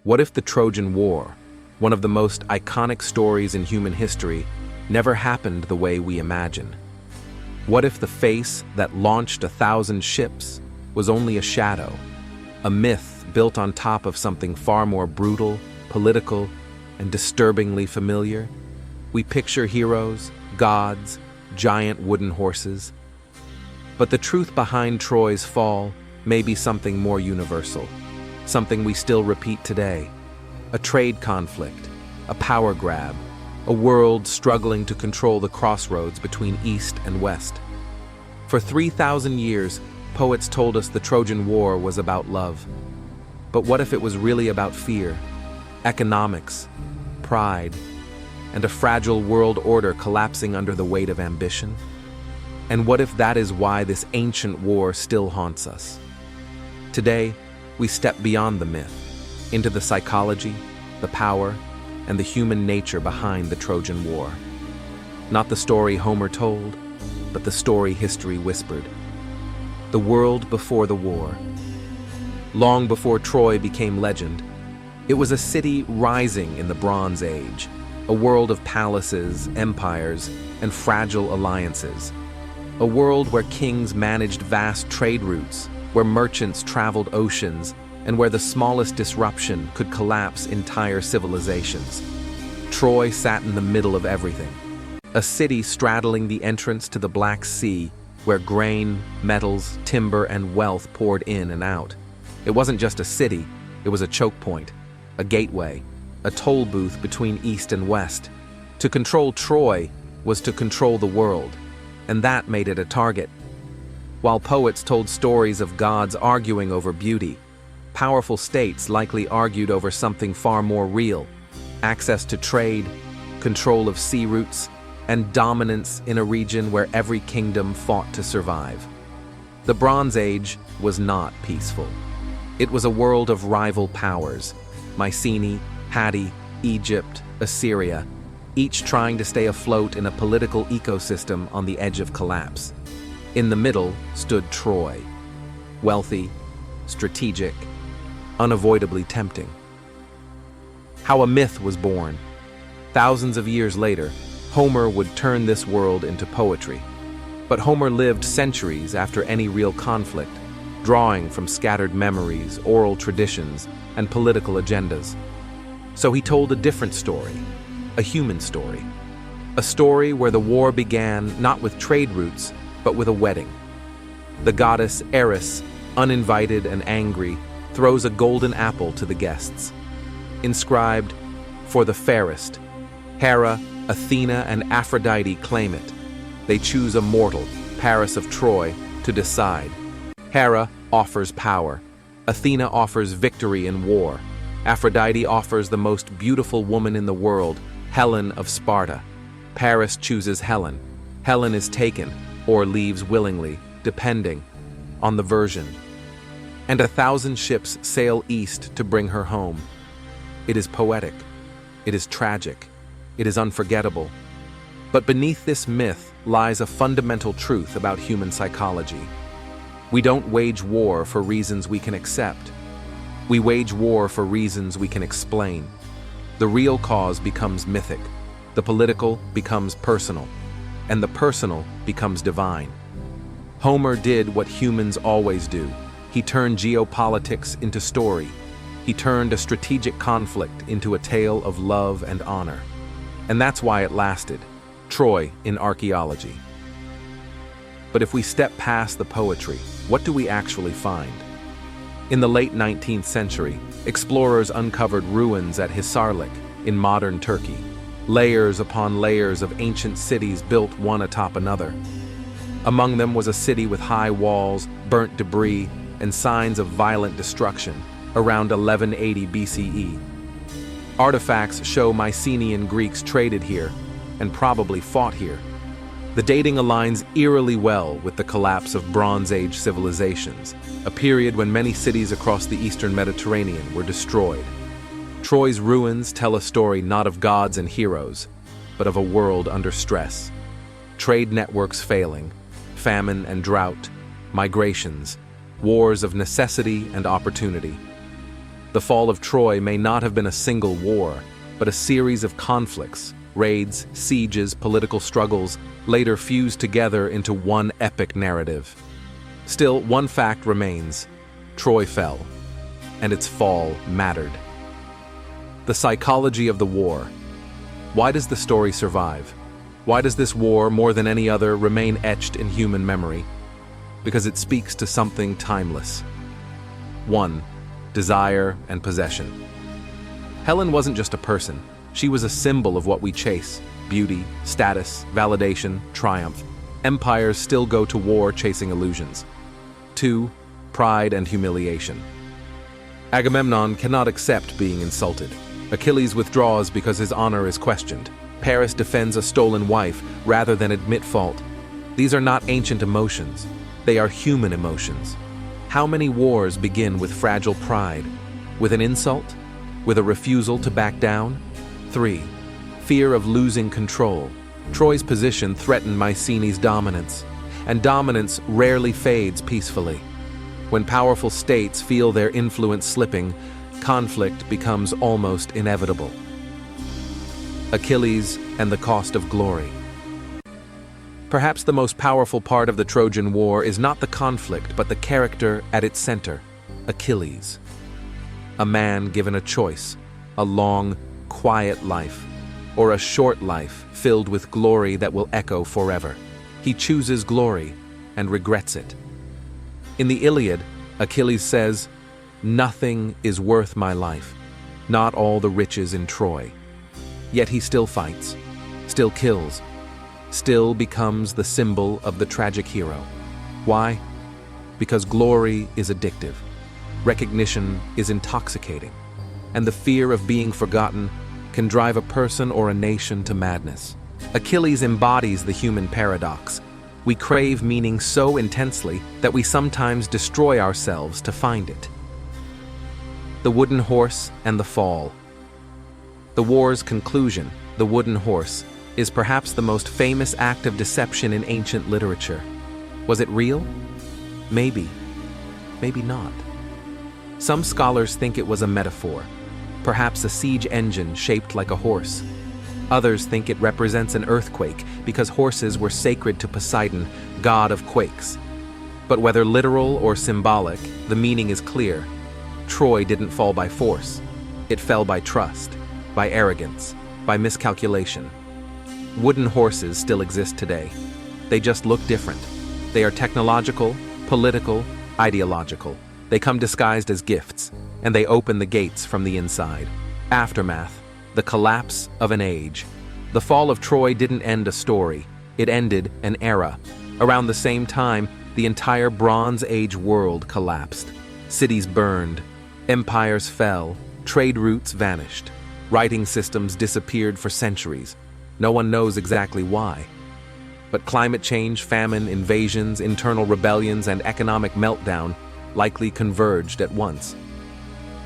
What if the Trojan War, one of the most iconic stories in human history, never happened the way we imagine? What if the face that launched 1,000 ships was only a shadow, a myth built on top of something far more brutal, political, and disturbingly familiar? We picture heroes, gods, giant wooden horses. But the truth behind Troy's fall may be something more universal, something we still repeat today. A trade conflict, a power grab, a world struggling to control the crossroads between East and West. For 3,000 years, poets told us the Trojan War was about love. But what if it was really about fear, economics, pride, and a fragile world order collapsing under the weight of ambition? And what if that is why this ancient war still haunts us? Today, we step beyond the myth, into the psychology, the power, and the human nature behind the Trojan War. Not the story Homer told, but the story history whispered. The world before the war. Long before Troy became legend, it was a city rising in the Bronze Age, a world of palaces, empires, and fragile alliances. A world where kings managed vast trade routes, where merchants traveled oceans, and where the smallest disruption could collapse entire civilizations. Troy sat in the middle of everything. A city straddling the entrance to the Black Sea, where grain, metals, timber, and wealth poured in and out. It wasn't just a city, it was a choke point, a gateway, a toll booth between East and West. To control Troy was to control the world, and that made it a target. While poets told stories of gods arguing over beauty, powerful states likely argued over something far more real: access to trade, control of sea routes, and dominance in a region where every kingdom fought to survive. The Bronze Age was not peaceful. It was a world of rival powers: Mycenae, Hatti, Egypt, Assyria, each trying to stay afloat in a political ecosystem on the edge of collapse. In the middle stood Troy, wealthy, strategic, unavoidably tempting. How a myth was born. Thousands of years later, Homer would turn this world into poetry. But Homer lived centuries after any real conflict, drawing from scattered memories, oral traditions, and political agendas. So he told a different story, a human story. A story where the war began not with trade routes, but with a wedding. The goddess Eris, uninvited and angry, throws a golden apple to the guests. Inscribed, "For the fairest." Hera, Athena, and Aphrodite claim it. They choose a mortal, Paris of Troy, to decide. Hera offers power. Athena offers victory in war. Aphrodite offers the most beautiful woman in the world, Helen of Sparta. Paris chooses Helen. Helen is taken, or leaves willingly, depending on the version. And 1,000 ships sail east to bring her home. It is poetic. It is tragic. It is unforgettable. But beneath this myth lies a fundamental truth about human psychology. We don't wage war for reasons we can accept. We wage war for reasons we can explain. The real cause becomes mythic. The political becomes personal. And the personal becomes divine. Homer did what humans always do. He turned geopolitics into story. He turned a strategic conflict into a tale of love and honor. And that's why it lasted. Troy in archaeology. But if we step past the poetry, what do we actually find? In the late 19th century, explorers uncovered ruins at Hisarlik in modern Turkey. Layers upon layers of ancient cities built one atop another. Among them was a city with high walls, burnt debris, and signs of violent destruction around 1180 BCE. Artifacts show Mycenaean Greeks traded here and probably fought here. The dating aligns eerily well with the collapse of Bronze Age civilizations, a period when many cities across the eastern Mediterranean were destroyed. Troy's ruins tell a story not of gods and heroes, but of a world under stress. Trade networks failing, famine and drought, migrations, wars of necessity and opportunity. The fall of Troy may not have been a single war, but a series of conflicts, raids, sieges, political struggles, later fused together into one epic narrative. Still, one fact remains: Troy fell, and its fall mattered. The psychology of the war. Why does the story survive? Why does this war, more than any other, remain etched in human memory? Because it speaks to something timeless. 1. Desire and possession. Helen wasn't just a person. She was a symbol of what we chase: beauty, status, validation, triumph. Empires still go to war chasing illusions. 2. Pride and humiliation. Agamemnon cannot accept being insulted. Achilles withdraws because his honor is questioned. Paris defends a stolen wife rather than admit fault. These are not ancient emotions. They are human emotions. How many wars begin with fragile pride? With an insult? With a refusal to back down? 3. Fear of losing control. Troy's position threatened Mycenae's dominance, and dominance rarely fades peacefully. When powerful states feel their influence slipping, conflict becomes almost inevitable. Achilles and the cost of glory. Perhaps the most powerful part of the Trojan War is not the conflict, but the character at its center: Achilles. A man given a choice: a long, quiet life, or a short life filled with glory that will echo forever. He chooses glory and regrets it. In the Iliad, Achilles says, "Nothing is worth my life, not all the riches in Troy." Yet he still fights, still kills, still becomes the symbol of the tragic hero. Why? Because glory is addictive, recognition is intoxicating, and the fear of being forgotten can drive a person or a nation to madness. Achilles embodies the human paradox. We crave meaning so intensely that we sometimes destroy ourselves to find it. The wooden horse and the fall. The war's conclusion, the wooden horse, is perhaps the most famous act of deception in ancient literature. Was it real? Maybe. Maybe not. Some scholars think it was a metaphor, perhaps a siege engine shaped like a horse. Others think it represents an earthquake because horses were sacred to Poseidon, god of quakes. But whether literal or symbolic, the meaning is clear. Troy didn't fall by force. It fell by trust, by arrogance, by miscalculation. Wooden horses still exist today. They just look different. They are technological, political, ideological. They come disguised as gifts, and they open the gates from the inside. Aftermath. The collapse of an age. The fall of Troy didn't end a story. It ended an era. Around the same time, the entire Bronze Age world collapsed. Cities burned. Empires fell. Trade routes vanished. Writing systems disappeared for centuries. No one knows exactly why. But climate change, famine, invasions, internal rebellions, and economic meltdown likely converged at once.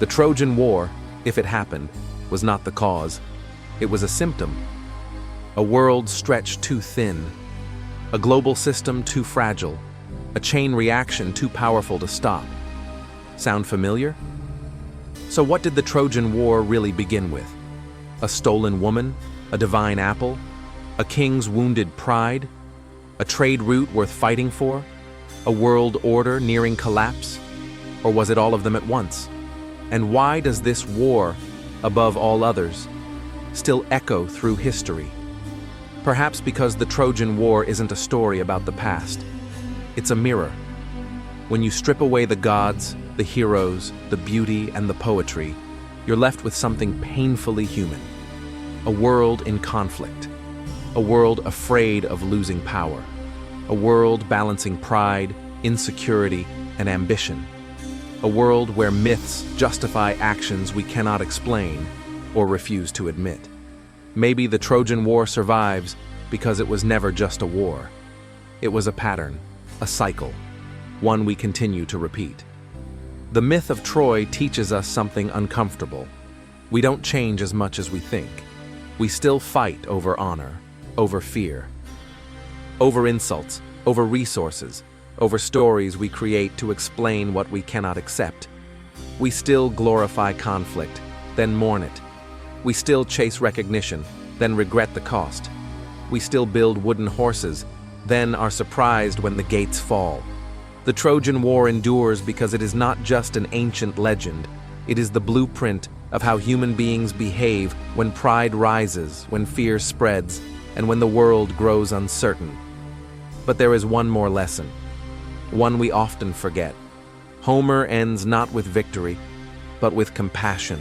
The Trojan War, if it happened, was not the cause. It was a symptom. A world stretched too thin. A global system too fragile. A chain reaction too powerful to stop. Sound familiar? So what did the Trojan War really begin with? A stolen woman? A divine apple? A king's wounded pride? A trade route worth fighting for? A world order nearing collapse? Or was it all of them at once? And why does this war, above all others, still echo through history? Perhaps because the Trojan War isn't a story about the past. It's a mirror. When you strip away the gods, the heroes, the beauty, and the poetry, you're left with something painfully human. A world in conflict. A world afraid of losing power. A world balancing pride, insecurity, and ambition. A world where myths justify actions we cannot explain or refuse to admit. Maybe the Trojan War survives because it was never just a war. It was a pattern, a cycle, one we continue to repeat. The myth of Troy teaches us something uncomfortable. We don't change as much as we think. We still fight over honor, over fear, over insults, over resources, over stories we create to explain what we cannot accept. We still glorify conflict, then mourn it. We still chase recognition, then regret the cost. We still build wooden horses, then are surprised when the gates fall. The Trojan War endures because it is not just an ancient legend. It is the blueprint of how human beings behave when pride rises, when fear spreads, and when the world grows uncertain. But there is one more lesson, one we often forget. Homer ends not with victory, but with compassion,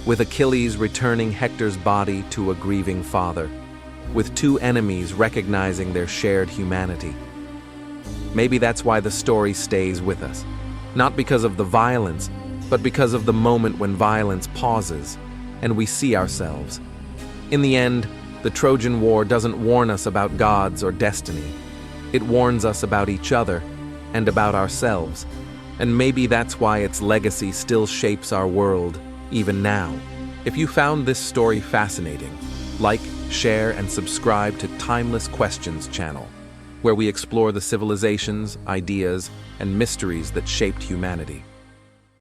with Achilles returning Hector's body to a grieving father, with two enemies recognizing their shared humanity. Maybe that's why the story stays with us, not because of the violence, but because of the moment when violence pauses and we see ourselves. In the end, the Trojan War doesn't warn us about gods or destiny. It warns us about each other and about ourselves. And maybe that's why its legacy still shapes our world, even now. If you found this story fascinating, like, share, and subscribe to Timeless Questions channel, where we explore the civilizations, ideas, and mysteries that shaped humanity.